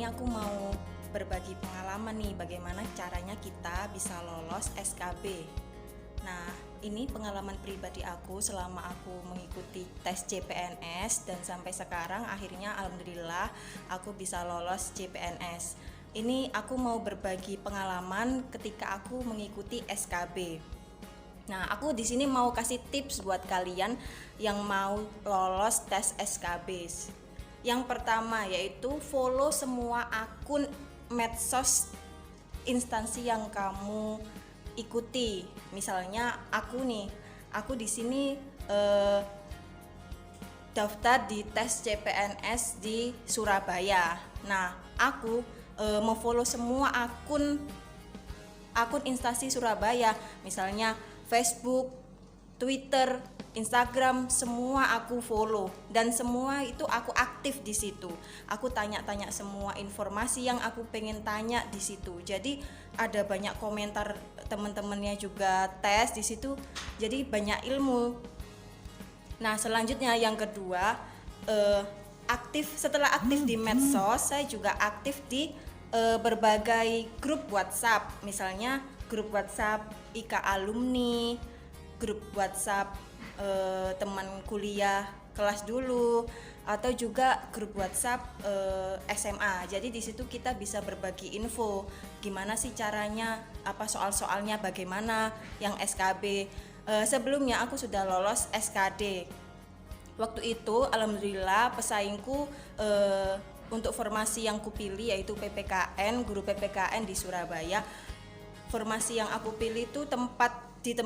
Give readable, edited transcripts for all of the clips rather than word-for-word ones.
ini aku mau berbagi pengalaman nih bagaimana caranya kita bisa lolos SKB. Nah, ini pengalaman pribadi aku selama aku mengikuti tes CPNS dan sampai sekarang akhirnya alhamdulillah aku bisa lolos CPNS. Ini aku mau berbagi pengalaman ketika aku mengikuti SKB. Nah, aku di sini mau kasih tips buat kalian yang mau lolos tes SKB. Yang pertama yaitu follow semua akun medsos instansi yang kamu ikuti. Misalnya aku di sini daftar di tes CPNS di Surabaya. Nah, aku memfollow semua akun instansi Surabaya, misalnya Facebook, Twitter, Instagram, semua aku follow dan semua itu aku aktif di situ. Aku tanya-tanya semua informasi yang aku pengen tanya di situ. Jadi ada banyak komentar teman-temannya juga tes di situ. Jadi banyak ilmu. Nah, selanjutnya yang kedua, setelah aktif di medsos, saya juga aktif di berbagai grup WhatsApp. Misalnya grup WhatsApp IKA alumni, grup WhatsApp teman kuliah kelas dulu, atau juga grup WhatsApp SMA. Jadi di situ kita bisa berbagi info gimana sih caranya, apa soal-soalnya bagaimana yang SKB. Sebelumnya aku sudah lolos SKD. Waktu itu alhamdulillah pesaingku untuk formasi yang kupilih yaitu PPKN, guru PPKN di Surabaya. Formasi yang aku pilih itu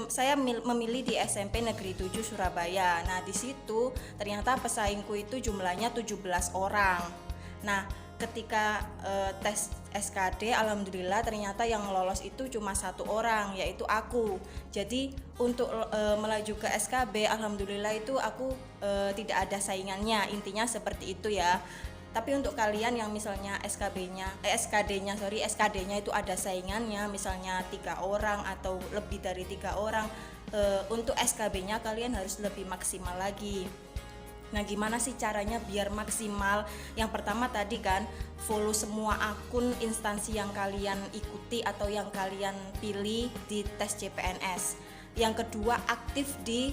saya memilih di SMP Negeri 7 Surabaya. Nah, di situ ternyata pesaingku itu jumlahnya 17 orang. Nah, ketika tes SKD alhamdulillah ternyata yang lolos itu cuma 1 orang, yaitu aku. Jadi untuk melaju ke SKB alhamdulillah itu aku tidak ada saingannya, intinya seperti itu ya. Tapi untuk kalian yang misalnya SKD-nya itu ada saingannya, misalnya 3 orang atau lebih dari 3 orang, untuk SKB-nya kalian harus lebih maksimal lagi. Nah, gimana sih caranya biar maksimal? Yang pertama tadi kan, follow semua akun instansi yang kalian ikuti atau yang kalian pilih di tes CPNS. Yang kedua, aktif di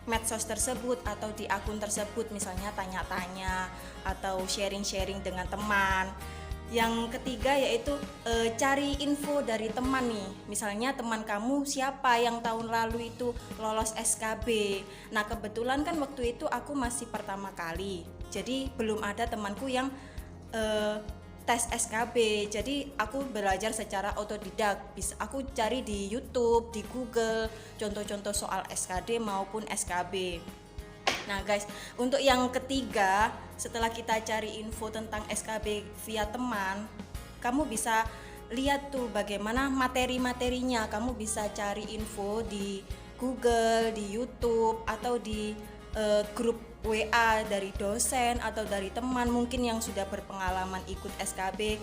medsos tersebut atau di akun tersebut, misalnya tanya-tanya atau sharing-sharing dengan teman. Yang ketiga yaitu cari info dari teman nih, misalnya teman kamu siapa yang tahun lalu itu lolos SKB. Nah, kebetulan kan waktu itu aku masih pertama kali, jadi belum ada temanku yang tes SKB. Jadi aku belajar secara otodidak. Aku cari di YouTube, di Google, contoh-contoh soal SKD maupun SKB. Nah guys, untuk yang ketiga, setelah kita cari info tentang SKB via teman, kamu bisa lihat tuh bagaimana materi-materinya. Kamu bisa cari info di Google, di YouTube, atau di grup WA dari dosen atau dari teman mungkin yang sudah berpengalaman ikut SKB.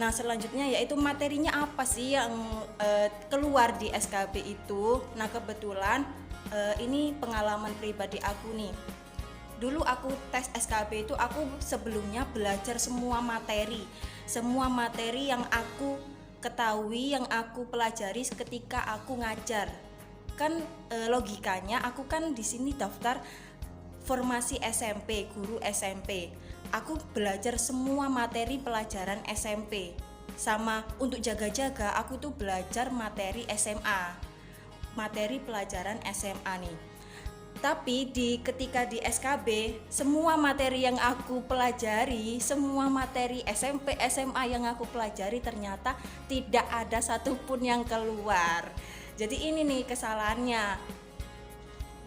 Nah, selanjutnya yaitu materinya apa sih yang keluar di SKB itu. Nah, kebetulan ini pengalaman pribadi aku nih. Dulu aku tes SKB itu aku sebelumnya belajar semua materi yang aku ketahui, yang aku pelajari ketika aku ngajar. Kan logikanya aku kan di sini daftar formasi SMP, guru SMP. Aku belajar semua materi pelajaran SMP. Sama untuk jaga-jaga aku tuh belajar materi SMA. Materi pelajaran SMA nih. Tapi ketika di SKB, semua materi yang aku pelajari, semua materi SMP, SMA yang aku pelajari ternyata tidak ada satupun yang keluar. Jadi ini nih kesalahannya.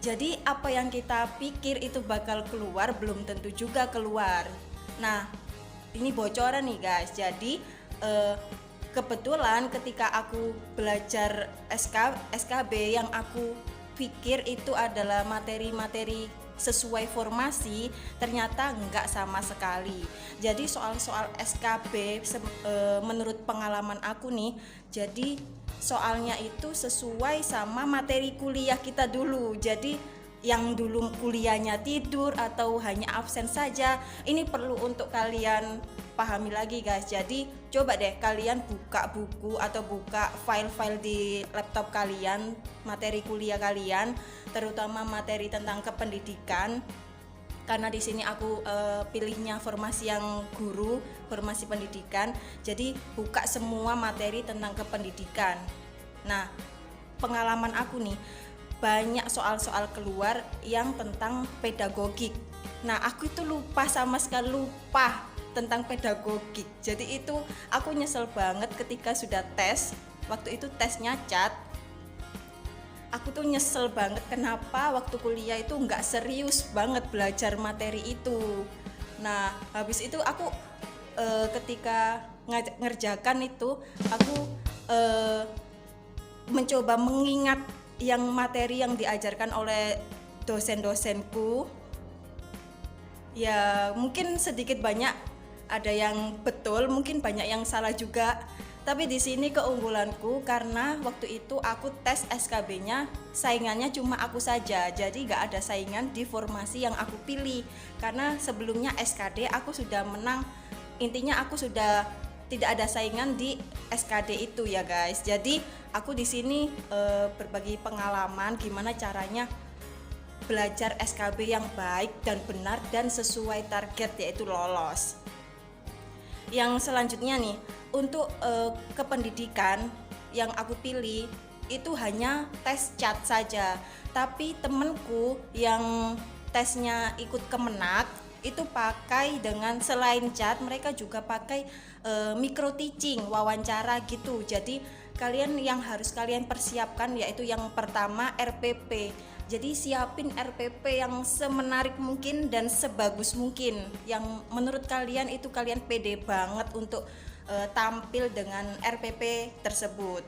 Jadi apa yang kita pikir itu bakal keluar belum tentu juga keluar. Nah, ini bocoran nih guys. Jadi kebetulan ketika aku belajar SKB yang aku pikir itu adalah materi-materi sesuai formasi, ternyata enggak sama sekali. Jadi soal-soal SKB menurut pengalaman aku nih, jadi soalnya itu sesuai sama materi kuliah kita dulu. Jadi yang dulu kuliahnya tidur atau hanya absen saja, ini perlu untuk kalian pahami lagi guys. Jadi coba deh kalian buka buku atau buka file-file di laptop kalian, materi kuliah kalian, terutama materi tentang kependidikan. Karena di sini aku pilihnya formasi yang guru, formasi pendidikan. Jadi buka semua materi tentang kependidikan. Nah, pengalaman aku nih, banyak soal-soal keluar yang tentang pedagogik. Nah, aku itu sama sekali lupa tentang pedagogik. Jadi itu aku nyesel banget ketika sudah tes. Waktu itu tesnya CAT. Aku tuh nyesel banget kenapa waktu kuliah itu nggak serius banget belajar materi itu. Nah, habis itu aku ketika ngerjakan itu, aku mencoba mengingat yang materi yang diajarkan oleh dosen-dosenku. Ya mungkin sedikit banyak ada yang betul, mungkin banyak yang salah juga. Tapi di sini keunggulanku karena waktu itu aku tes SKB-nya saingannya cuma aku saja. Jadi gak ada saingan di formasi yang aku pilih. Karena sebelumnya SKD aku sudah menang. Intinya aku sudah tidak ada saingan di SKD itu ya guys. Jadi aku di sini berbagi pengalaman gimana caranya belajar SKB yang baik dan benar dan sesuai target, yaitu lolos. Yang selanjutnya nih, untuk kependidikan yang aku pilih itu hanya tes CAT saja. Tapi temenku yang tesnya ikut Kemenak itu pakai dengan selain CAT, mereka juga pakai micro teaching, wawancara gitu. Jadi kalian yang harus kalian persiapkan yaitu yang pertama RPP. Jadi siapin RPP yang semenarik mungkin dan sebagus mungkin, yang menurut kalian itu kalian pede banget untuk tampil dengan RPP tersebut.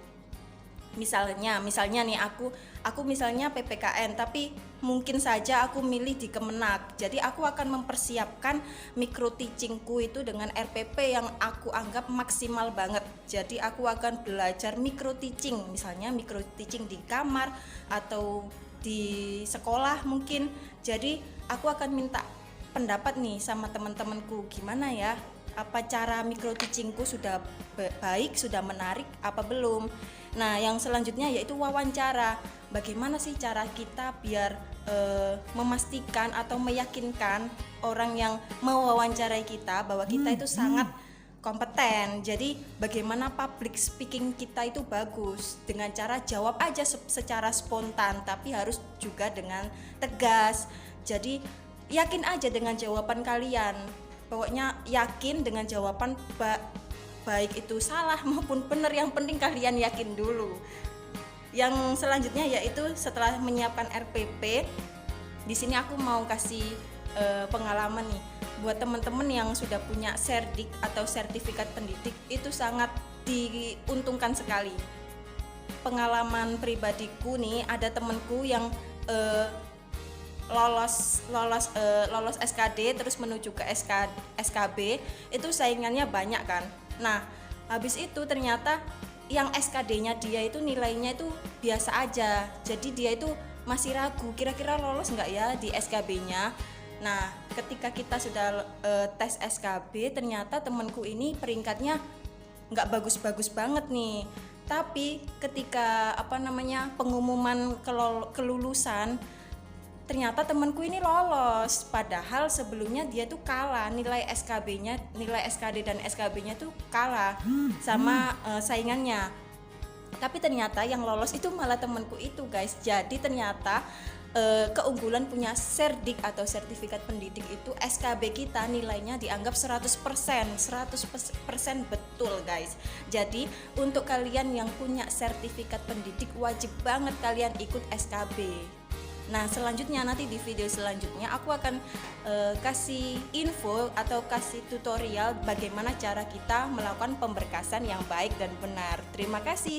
Misalnya nih aku misalnya PPKN, tapi mungkin saja aku milih di Kemenak. Jadi aku akan mempersiapkan micro teachingku itu dengan RPP yang aku anggap maksimal banget. Jadi aku akan belajar micro teaching, misalnya micro teaching di kamar atau di sekolah mungkin. Jadi aku akan minta pendapat nih sama teman-temanku, gimana ya, apa cara micro teachingku sudah baik, sudah menarik apa belum. Nah yang selanjutnya yaitu wawancara. Bagaimana sih cara kita biar memastikan atau meyakinkan orang yang mewawancarai kita bahwa kita itu sangat kompeten. Jadi bagaimana public speaking kita itu bagus, dengan cara jawab aja secara spontan, tapi harus juga dengan tegas. Jadi yakin aja dengan jawaban kalian, pokoknya yakin dengan jawaban, baik itu salah maupun benar, yang penting kalian yakin dulu. Yang selanjutnya yaitu setelah menyiapkan RPP, di sini aku mau kasih pengalaman nih buat teman-teman yang sudah punya serdik atau sertifikat pendidik, itu sangat diuntungkan sekali. Pengalaman pribadiku nih, ada temanku yang lolos SKD terus menuju ke SKB, itu saingannya banyak kan. Nah habis itu ternyata yang SKD-nya dia itu nilainya itu biasa aja, jadi dia itu masih ragu kira-kira lolos nggak ya di SKB-nya. Nah ketika kita sudah tes SKB, ternyata temanku ini peringkatnya nggak bagus-bagus banget nih. Tapi ketika pengumuman kelulusan, ternyata temanku ini lolos. Padahal sebelumnya dia tuh kalah, nilai SKD dan SKB-nya tuh kalah sama saingannya. Tapi ternyata yang lolos itu malah temanku itu guys. Jadi ternyata keunggulan punya serdik atau sertifikat pendidik itu, SKB kita nilainya dianggap 100% betul guys. Jadi untuk kalian yang punya sertifikat pendidik, wajib banget kalian ikut SKB. Nah selanjutnya nanti di video selanjutnya aku akan kasih info atau kasih tutorial bagaimana cara kita melakukan pemberkasan yang baik dan benar. Terima kasih.